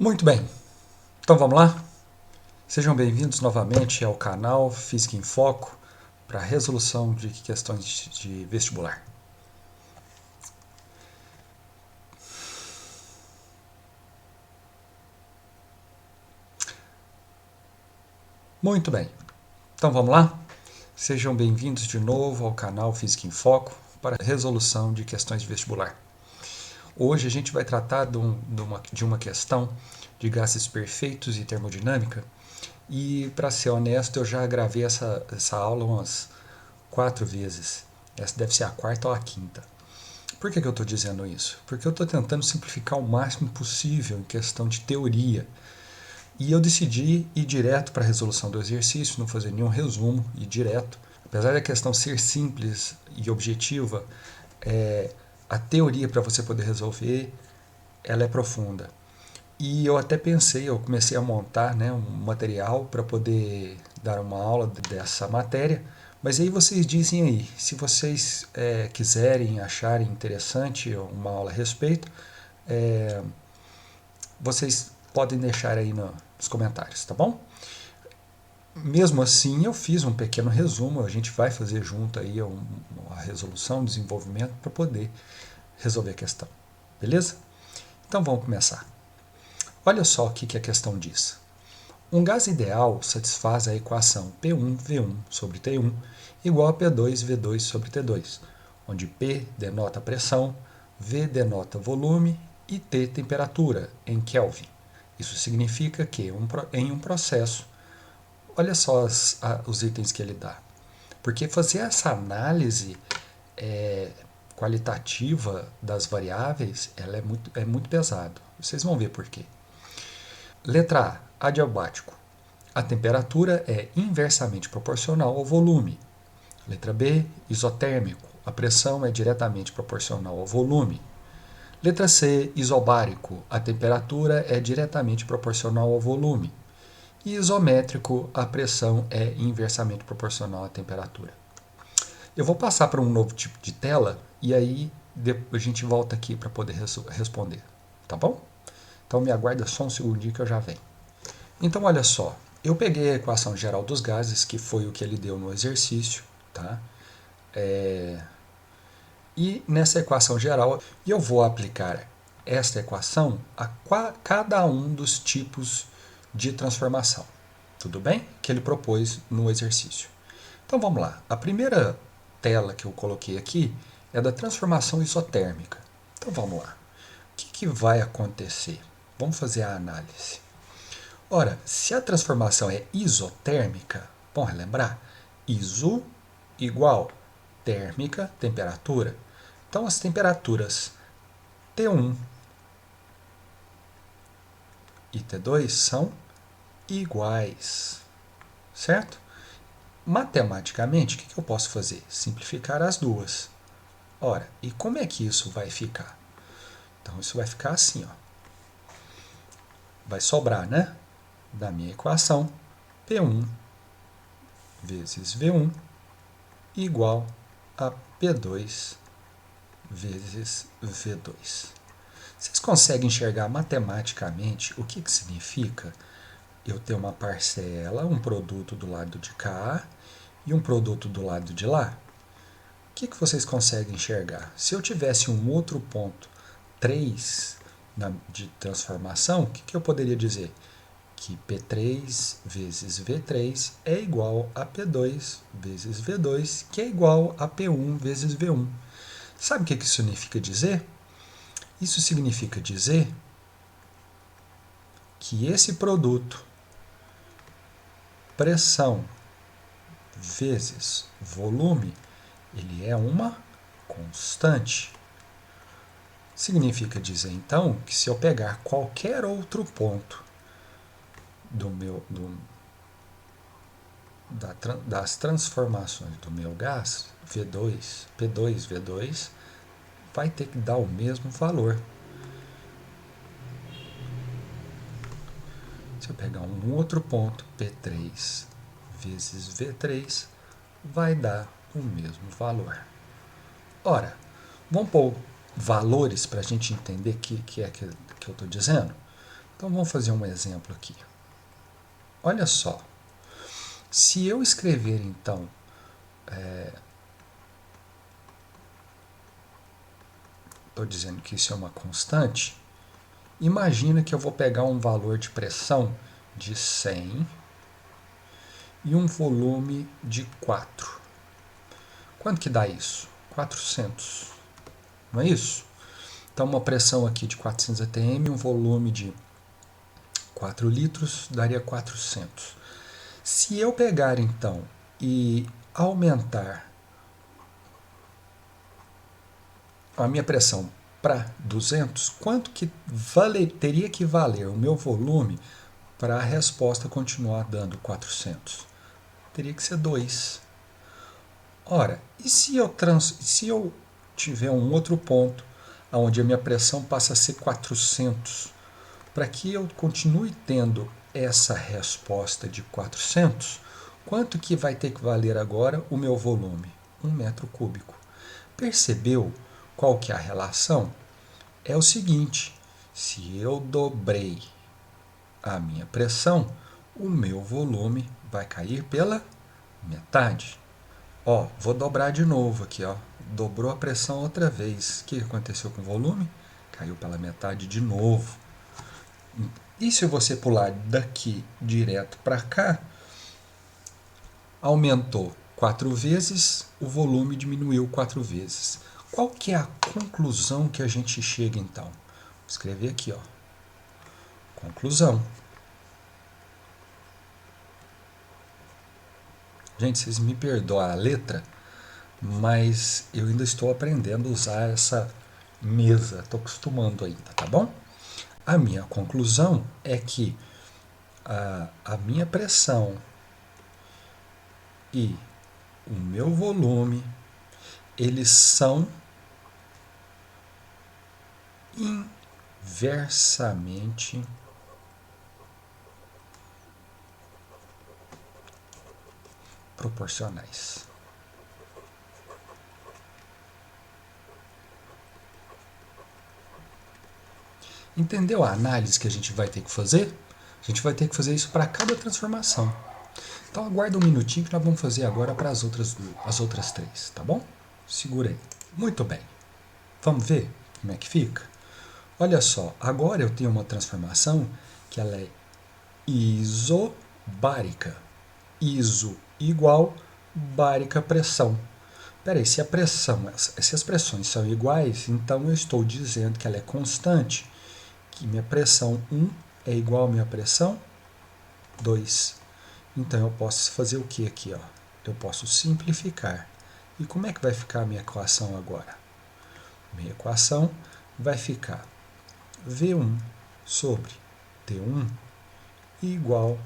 Muito bem, então vamos lá? Sejam bem-vindos novamente ao canal Física em Foco para resolução de questões de vestibular. Muito bem, então vamos lá? Sejam bem-vindos de novo ao canal Física em Foco para resolução de questões de vestibular. Hoje a gente vai tratar de uma questão de gases perfeitos e termodinâmica. E, para ser honesto, eu já gravei essa aula umas 4 vezes. Essa deve ser a quarta ou a quinta. Por que eu estou dizendo isso? Porque eu estou tentando simplificar o máximo possível em questão de teoria. E eu decidi ir direto para a resolução do exercício, não fazer nenhum resumo, ir direto. Apesar da questão ser simples e objetiva, a teoria para você poder resolver, ela é profunda. E eu até pensei, eu comecei a montar, um material para poder dar uma aula dessa matéria, mas aí vocês dizem aí, se vocês quiserem, acharem interessante uma aula a respeito, vocês podem deixar aí nos comentários, tá bom? Mesmo assim, eu fiz um pequeno resumo, a gente vai fazer junto aí a resolução, o desenvolvimento para poder resolver a questão, beleza? Então vamos começar. Olha só o que a questão diz. Um gás ideal satisfaz a equação P1V1 sobre T1 igual a P2V2 sobre T2, onde P denota pressão, V denota volume e T temperatura, em Kelvin. Isso significa que em um processo, olha só os itens que ele dá. Porque fazer essa análise qualitativa das variáveis ela é muito pesado. Vocês vão ver por quê. Letra A, adiabático. A temperatura é inversamente proporcional ao volume. Letra B, isotérmico. A pressão é diretamente proporcional ao volume. Letra C, isobárico. A temperatura é diretamente proporcional ao volume. E isométrico, a pressão é inversamente proporcional à temperatura. Eu vou passar para um novo tipo de tela e aí a gente volta aqui para poder responder, tá bom? Então me aguarda só um segundinho que eu já venho. Então olha só, eu peguei a equação geral dos gases, que foi o que ele deu no exercício, tá? E nessa equação geral eu vou aplicar esta equação a cada um dos tipos de transformação, tudo bem? Que ele propôs no exercício. Então vamos lá, a primeira tela que eu coloquei aqui é da transformação isotérmica. Então vamos lá, o que vai acontecer? Vamos fazer a análise. Ora, se a transformação é isotérmica, vamos relembrar? Iso igual térmica, temperatura. Então as temperaturas T1 e T2 são iguais, certo? Matematicamente, o que eu posso fazer? Simplificar as duas. Ora, e como é que isso vai ficar? Então isso vai ficar assim, ó. Vai sobrar, né? Da minha equação, P1 vezes V1 igual a P2 vezes V2. Vocês conseguem enxergar matematicamente o que significa eu ter uma parcela, um produto do lado de cá e um produto do lado de lá? O que vocês conseguem enxergar? Se eu tivesse um outro ponto 3 de transformação, o que eu poderia dizer? Que P3 vezes V3 é igual a P2 vezes V2, que é igual a P1 vezes V1. Sabe o que isso significa dizer? Isso significa dizer que esse produto, pressão vezes volume, ele é uma constante. Significa dizer, então, que se eu pegar qualquer outro ponto das transformações do meu gás, V2, P2, V2, vai ter que dar o mesmo valor. Se eu pegar um outro ponto, P3 vezes V3, vai dar o mesmo valor. Ora, vamos pôr valores para a gente entender o que eu estou dizendo? Então vamos fazer um exemplo aqui. Olha só, se eu escrever então, estou dizendo que isso é uma constante, imagina que eu vou pegar um valor de pressão de 100 e um volume de 4. Quanto que dá isso? 400, não é isso? Então uma pressão aqui de 400 atm, um volume de 4 litros, daria 400. Se eu pegar então e aumentar a minha pressão para 200, quanto que teria que valer o meu volume para a resposta continuar dando 400? Teria que ser 2. Ora, e se eu tiver um outro ponto onde a minha pressão passa a ser 400? Para que eu continue tendo essa resposta de 400, quanto que vai ter que valer agora o meu volume? 1 metro cúbico. Percebeu qual que é a relação? É o seguinte, se eu dobrei a minha pressão, o meu volume vai cair pela metade. Ó, vou dobrar de novo aqui, ó. Dobrou a pressão outra vez. O que aconteceu com o volume? Caiu pela metade de novo. E se você pular daqui direto para cá, aumentou 4 vezes, o volume diminuiu 4 vezes. Qual que é a conclusão que a gente chega então? Vou escrever aqui, ó. Conclusão. Gente, vocês me perdoam a letra, mas eu ainda estou aprendendo a usar essa mesa. Estou acostumando ainda, tá bom? A minha conclusão é que a minha pressão e o meu volume, eles são inversamente proporcionais. Entendeu a análise que a gente vai ter que fazer? A gente vai ter que fazer isso para cada transformação. Então aguarda um minutinho que nós vamos fazer agora para as outras 3, tá bom? Segura aí. Muito bem. Vamos ver como é que fica? Olha só, agora eu tenho uma transformação que ela é isobárica. Iso igual, bárica pressão. Peraí, se as pressões são iguais, então eu estou dizendo que ela é constante, que minha pressão 1 é igual à minha pressão 2. Então eu posso fazer o que aqui? Ó? Eu posso simplificar. E como é que vai ficar a minha equação agora? Minha equação vai ficar V1 sobre T1 igual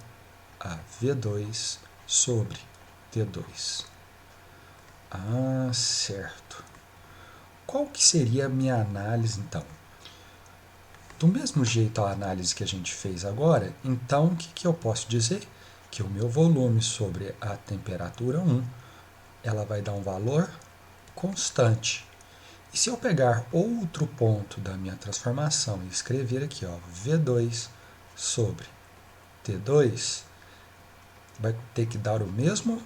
a V2 sobre T2. Ah, certo. Qual que seria a minha análise, então? Do mesmo jeito a análise que a gente fez agora, então o que eu posso dizer? Que o meu volume sobre a temperatura 1, ela vai dar um valor constante. E se eu pegar outro ponto da minha transformação e escrever aqui, ó, V2 sobre T2, vai ter que dar o mesmo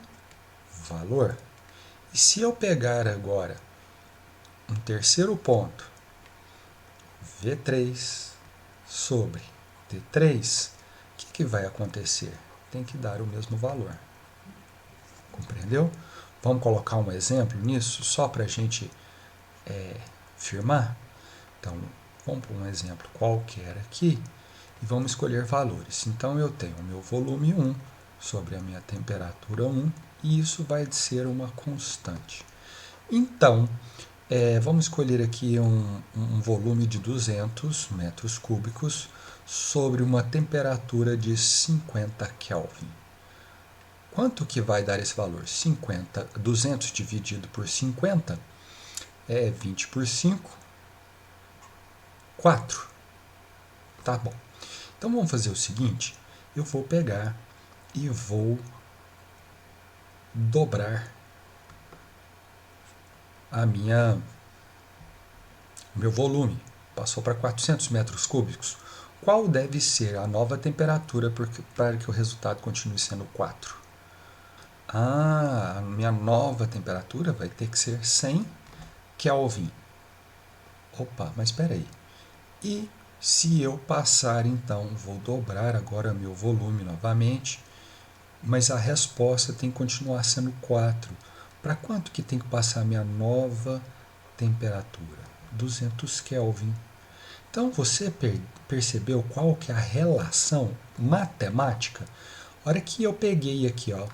valor. E se eu pegar agora um terceiro ponto, V3 sobre T3, o que vai acontecer? Tem que dar o mesmo valor. Compreendeu? Vamos colocar um exemplo nisso, só para a gente firmar? Então, vamos por um exemplo qualquer aqui e vamos escolher valores. Então, eu tenho o meu volume 1 sobre a minha temperatura 1 e isso vai ser uma constante. Então, vamos escolher aqui um volume de 200 metros cúbicos sobre uma temperatura de 50 Kelvin. Quanto que vai dar esse valor? 200 dividido por 50 é 20 por 5, 4. Tá bom. Então vamos fazer o seguinte, eu vou pegar e vou dobrar meu volume. Passou para 400 metros cúbicos. qual deve ser a nova temperatura para que o resultado continue sendo 4? A minha nova temperatura vai ter que ser 100 Kelvin. Opa, mas espera aí. E se eu passar, então, vou dobrar agora meu volume novamente, mas a resposta tem que continuar sendo 4. Para quanto que tem que passar a minha nova temperatura? 200 Kelvin. Então, você percebeu qual que é a relação matemática? A hora que eu peguei aqui, ó,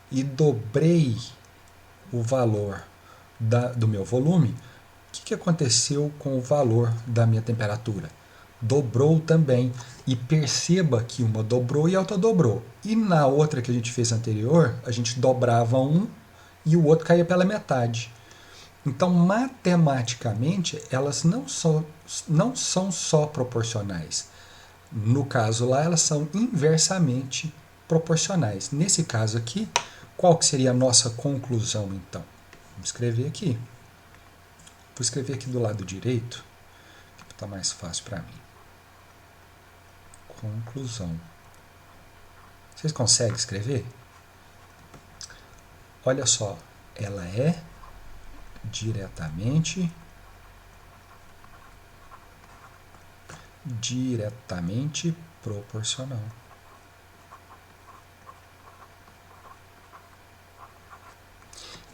e dobrei o valor do meu volume, o que aconteceu com o valor da minha temperatura? Dobrou também. E perceba que uma dobrou e a outra dobrou. E na outra que a gente fez anterior, a gente dobrava um e o outro caía pela metade. Então, matematicamente, elas não são só proporcionais. No caso lá, elas são inversamente proporcionais. Nesse caso aqui, qual que seria a nossa conclusão, então? Vamos escrever aqui. Vou escrever aqui do lado direito, que está mais fácil para mim. Conclusão. Vocês conseguem escrever? Olha só, ela é diretamente proporcional.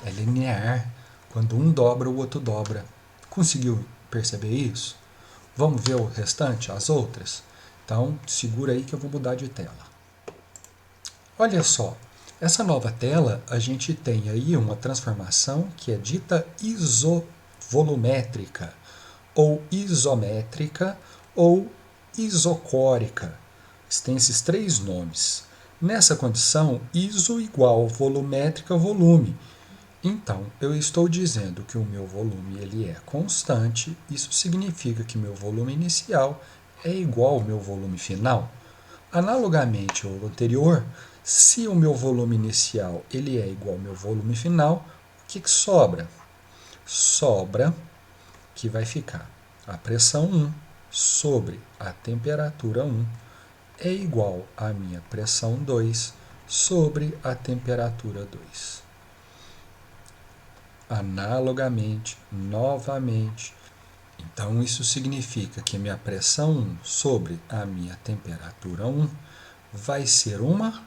É linear. Quando um dobra, o outro dobra. Conseguiu perceber isso? Vamos ver o restante, as outras? Então, segura aí que eu vou mudar de tela. Olha só, essa nova tela, a gente tem aí uma transformação que é dita isovolumétrica, ou isométrica, ou isocórica. Tem esses três nomes. Nessa condição, iso igual volumétrica volume. Então, eu estou dizendo que o meu volume ele é constante, isso significa que meu volume inicial é igual ao meu volume final. Analogamente ao anterior, se o meu volume inicial ele é igual ao meu volume final, o que sobra? Sobra que vai ficar a pressão 1 sobre a temperatura 1 é igual à minha pressão 2 sobre a temperatura 2. Analogamente, novamente. Então, isso significa que minha pressão 1 sobre a minha temperatura 1 vai ser uma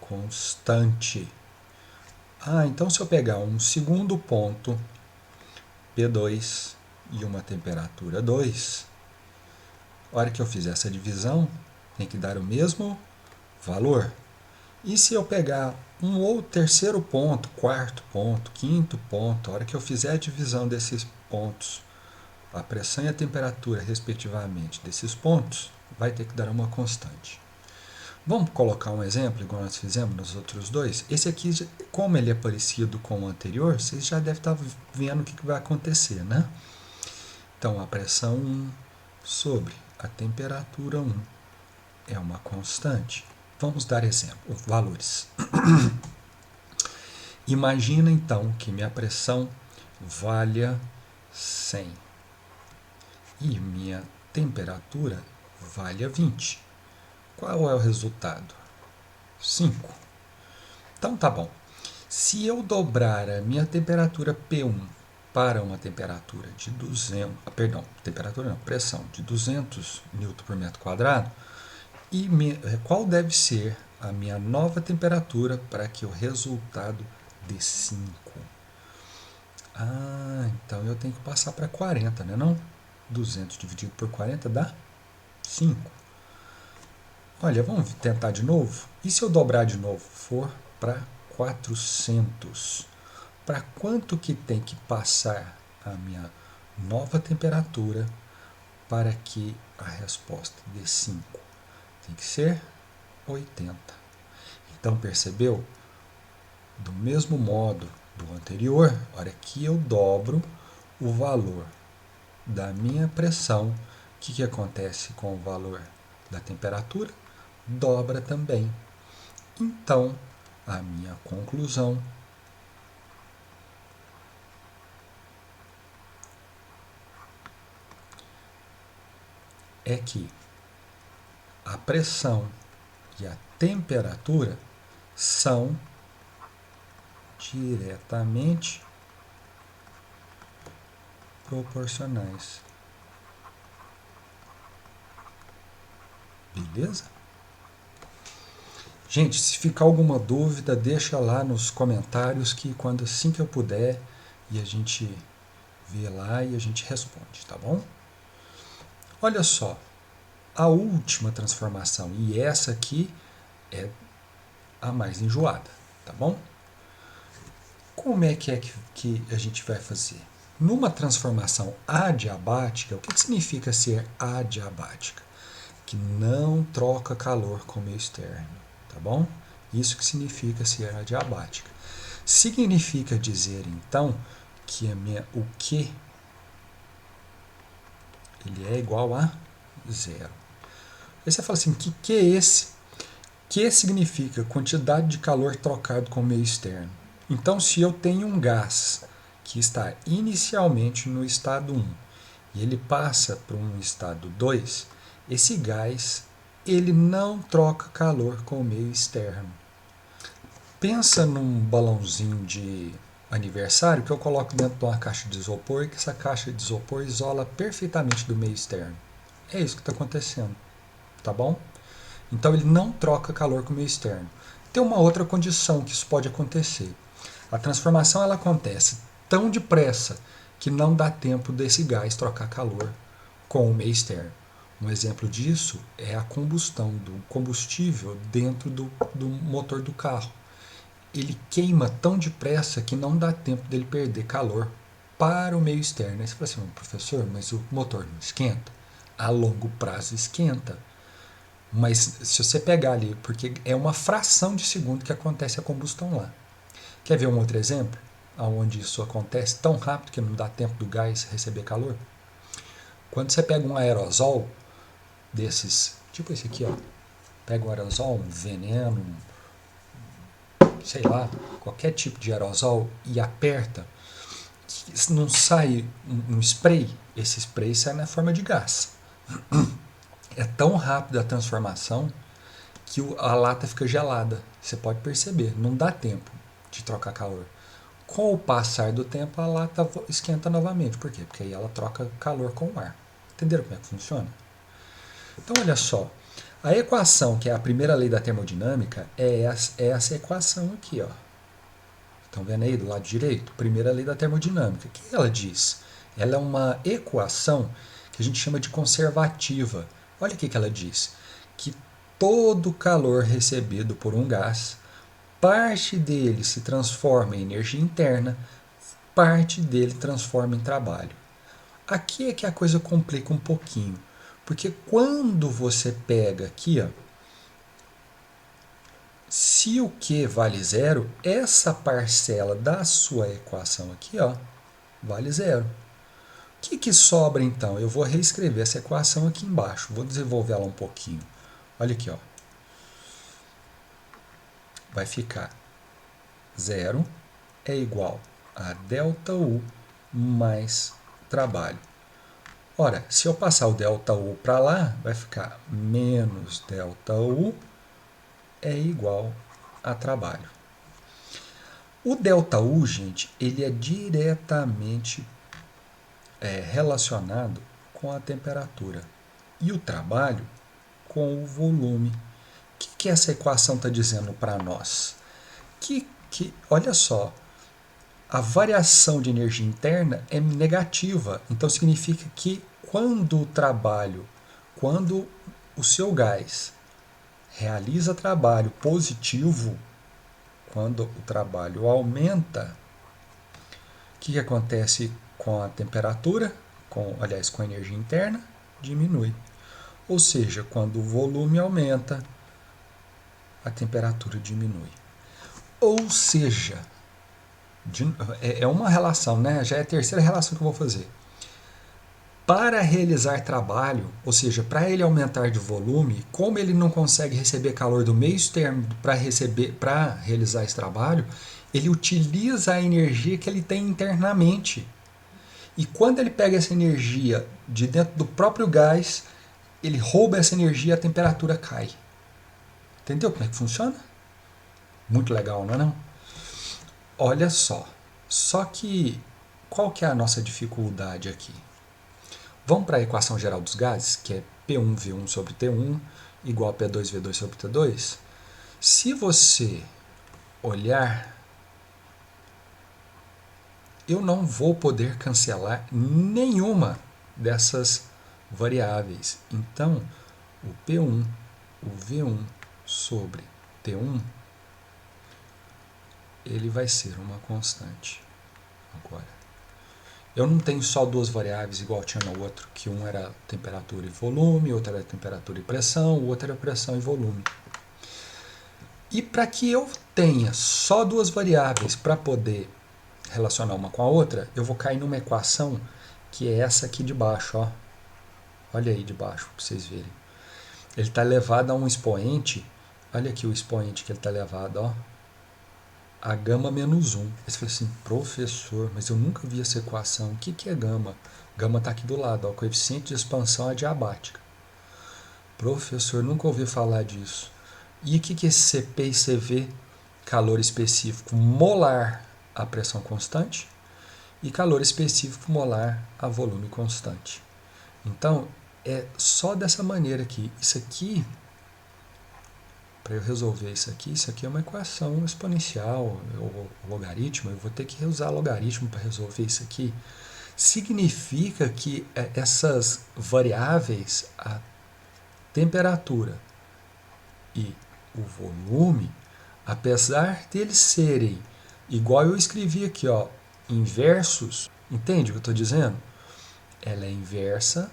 constante. Então se eu pegar um segundo ponto, P2, e uma temperatura 2, a hora que eu fizer essa divisão, tem que dar o mesmo valor. E se eu pegar um ou terceiro ponto, quarto ponto, quinto ponto, a hora que eu fizer a divisão desses pontos, a pressão e a temperatura, respectivamente, desses pontos, vai ter que dar uma constante. Vamos colocar um exemplo, igual nós fizemos nos outros dois? Esse aqui, como ele é parecido com o anterior, vocês já devem estar vendo o que vai acontecer, né? Então, a pressão 1 sobre a temperatura 1 é uma constante. Vamos dar exemplo, valores. Imagina então que minha pressão valha 100 e minha temperatura valha 20. Qual é o resultado? 5. Então tá bom. Se eu dobrar a minha temperatura P1 para uma temperatura de 200, pressão de 200 Nm por metro quadrado, qual deve ser a minha nova temperatura para que o resultado dê 5? Então eu tenho que passar para 40, né não? 200 dividido por 40 dá 5. Olha, vamos tentar de novo? E se eu dobrar de novo? For para 400. Para quanto que tem que passar a minha nova temperatura para que a resposta dê 5? Tem que ser 80. Então, percebeu? Do mesmo modo do anterior, a hora que eu dobro o valor da minha pressão, o que acontece com o valor da temperatura? Dobra também. Então, a minha conclusão é que pressão e a temperatura são diretamente proporcionais. Beleza? Gente, se ficar alguma dúvida, deixa lá nos comentários que assim que eu puder, e a gente vê lá e a gente responde, tá bom? Olha só, a última transformação, e essa aqui é a mais enjoada, tá bom? Como é que a gente vai fazer? Numa transformação adiabática, o que significa ser adiabática? Que não troca calor com o meio externo, tá bom? Isso que significa ser adiabática. Significa dizer, então, que o Q ele é igual a zero. Aí você fala assim, que é esse? Q significa quantidade de calor trocado com o meio externo. Então, se eu tenho um gás que está inicialmente no estado 1 e ele passa para um estado 2, esse gás ele não troca calor com o meio externo. Pensa num balãozinho de aniversário que eu coloco dentro de uma caixa de isopor e que essa caixa de isopor isola perfeitamente do meio externo. É isso que está acontecendo, tá bom? Então ele não troca calor com o meio externo. Tem uma outra condição que isso pode acontecer. A transformação ela acontece tão depressa que não dá tempo desse gás trocar calor com o meio externo. Um exemplo disso é a combustão do combustível dentro do motor do carro. Ele queima tão depressa que não dá tempo dele perder calor para o meio externo. Aí você fala assim, professor, mas o motor não esquenta? A longo prazo esquenta. Mas se você pegar ali, porque é uma fração de segundo que acontece a combustão lá. Quer ver um outro exemplo? Onde isso acontece tão rápido que não dá tempo do gás receber calor? Quando você pega um aerosol desses, tipo esse aqui, ó, pega um aerosol, um veneno, sei lá, qualquer tipo de aerosol e aperta, não sai um spray, esse spray sai na forma de gás. É tão rápida a transformação que a lata fica gelada. Você pode perceber, não dá tempo de trocar calor. Com o passar do tempo, a lata esquenta novamente. Por quê? Porque aí ela troca calor com o ar. Entenderam como é que funciona? Então, olha só. A equação, que é a primeira lei da termodinâmica, é essa equação aqui, ó. Estão vendo aí do lado direito? Primeira lei da termodinâmica. O que ela diz? Ela é uma equação que a gente chama de conservativa. Olha o que ela diz. Que todo calor recebido por um gás, parte dele se transforma em energia interna, parte dele transforma em trabalho. Aqui é que a coisa complica um pouquinho. Porque quando você pega aqui, ó, se o Q vale zero, essa parcela da sua equação aqui, ó, vale zero. O que sobra então? Eu vou reescrever essa equação aqui embaixo. Vou desenvolver ela um pouquinho. Olha aqui, ó. Vai ficar zero é igual a ΔU mais trabalho. Ora, se eu passar o ΔU para lá, vai ficar menos ΔU é igual a trabalho. O ΔU, gente, ele é diretamente relacionado com a temperatura e o trabalho com o volume. O que essa equação está dizendo para nós? Olha só, a variação de energia interna é negativa. Então significa que quando o seu gás realiza trabalho positivo, quando o trabalho aumenta, o que acontece com a temperatura? Com a energia interna, diminui. Ou seja, quando o volume aumenta, a temperatura diminui. Ou seja, é uma relação, né? Já é a terceira relação que eu vou fazer. Para realizar trabalho, ou seja, para ele aumentar de volume, como ele não consegue receber calor do meio externo para realizar esse trabalho, ele utiliza a energia que ele tem internamente. E quando ele pega essa energia de dentro do próprio gás, ele rouba essa energia e a temperatura cai. Entendeu como é que funciona? Muito legal, não é não? Olha só. Só que qual que é a nossa dificuldade aqui? Vamos para a equação geral dos gases, que é P1V1 sobre T1 igual a P2V2 sobre T2. Se você olhar, eu não vou poder cancelar nenhuma dessas variáveis. Então, o P1, o V1 sobre T1, ele vai ser uma constante. Agora, eu não tenho só duas variáveis igual tinha no outro, que um era temperatura e volume, outro era temperatura e pressão, o outro era pressão e volume. E para que eu tenha só duas variáveis para poder relacionar uma com a outra, eu vou cair numa equação que é essa aqui de baixo, ó. Olha aí de baixo para vocês verem. Ele está elevado a um expoente, olha aqui o expoente que ele está elevado, ó, a gama menos 1. Aí você fala assim, professor, mas eu nunca vi essa equação. O que é gama? Gama está aqui do lado, ó, o coeficiente de expansão adiabática. Professor, nunca ouvi falar disso. E o que é esse CP e CV? Calor específico molar a pressão constante e calor específico molar a volume constante. Então, é só dessa maneira aqui. Isso aqui, para eu resolver isso aqui é uma equação exponencial, ou logaritmo, eu vou ter que usar logaritmo para resolver isso aqui. Significa que essas variáveis, a temperatura e o volume, apesar deles serem, igual eu escrevi aqui, ó, inversos, entende o que eu estou dizendo? Ela é inversamente.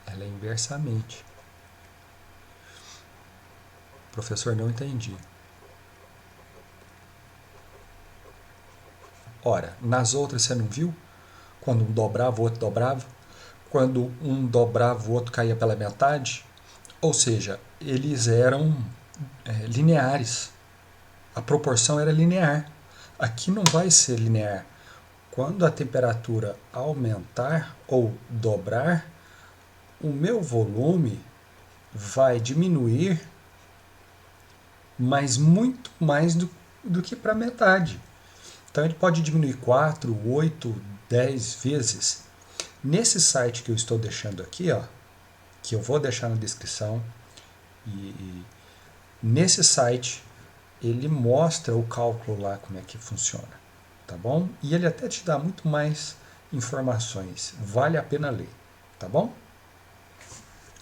Ela é inversamente. Professor, não entendi. Ora, nas outras você não viu? Quando um dobrava, o outro dobrava. Quando um dobrava, o outro caía pela metade. Ou seja, eles eram lineares. A proporção era linear. Aqui não vai ser linear. Quando a temperatura aumentar ou dobrar, o meu volume vai diminuir, mas muito mais do que para metade. Então ele pode diminuir 4, 8, 10 vezes. Nesse site que eu estou deixando aqui, ó, que eu vou deixar na descrição, e nesse site ele mostra o cálculo lá, como é que funciona, tá bom? E ele até te dá muito mais informações, vale a pena ler, tá bom?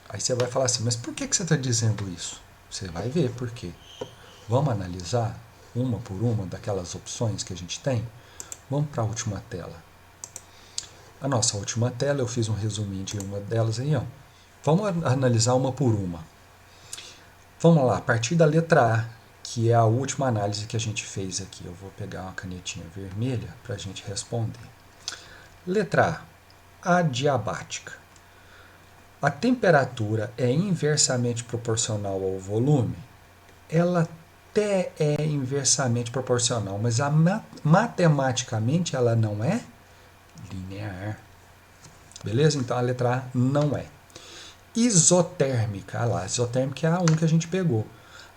Aí você vai falar assim, mas por que você está dizendo isso? Você vai ver por quê. Vamos analisar uma por uma daquelas opções que a gente tem? Vamos para a última tela. A nossa última tela, eu fiz um resuminho de uma delas aí, ó. Vamos analisar uma por uma. Vamos lá, a partir da letra A, que é a última análise que a gente fez aqui. Eu vou pegar uma canetinha vermelha para a gente responder. Letra A, adiabática. A temperatura é inversamente proporcional ao volume? Ela até é inversamente proporcional, mas matematicamente ela não é linear. Beleza? Então a letra A não é. Isotérmica, lá, isotérmica é a 1 que a gente pegou.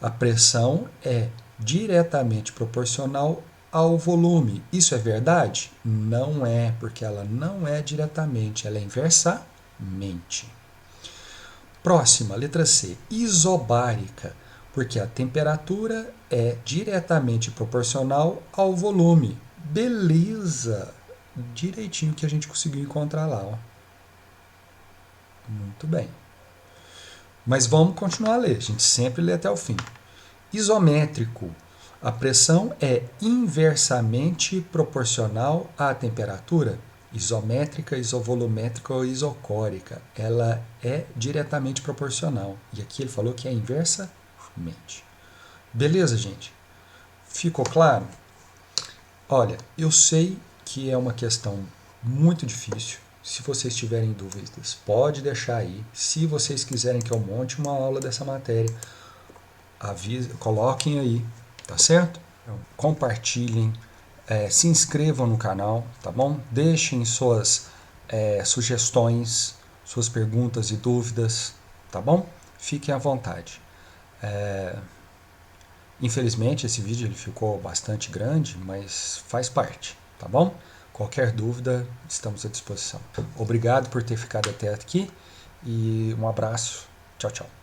A pressão é diretamente proporcional ao volume. Isso é verdade? Não é, porque ela não é diretamente, ela é inversamente. Próxima, letra C, isobárica, porque a temperatura é diretamente proporcional ao volume. Beleza! Direitinho que a gente conseguiu encontrar lá, ó. Muito bem. Mas vamos continuar a ler, a gente sempre lê até o fim. Isométrico. A pressão é inversamente proporcional à temperatura. Isométrica, isovolumétrica ou isocórica. Ela é diretamente proporcional. E aqui ele falou que é inversamente. Beleza, gente? Ficou claro? Olha, eu sei que é uma questão muito difícil. Se vocês tiverem dúvidas, pode deixar aí. Se vocês quiserem que eu monte uma aula dessa matéria, coloquem aí, tá certo? Compartilhem, Se inscrevam no canal, tá bom? Deixem suas sugestões, suas perguntas e dúvidas, tá bom? Fiquem à vontade. Infelizmente esse vídeo ele ficou bastante grande, mas faz parte, tá bom? Qualquer dúvida, estamos à disposição. Obrigado por ter ficado até aqui e um abraço. Tchau, tchau.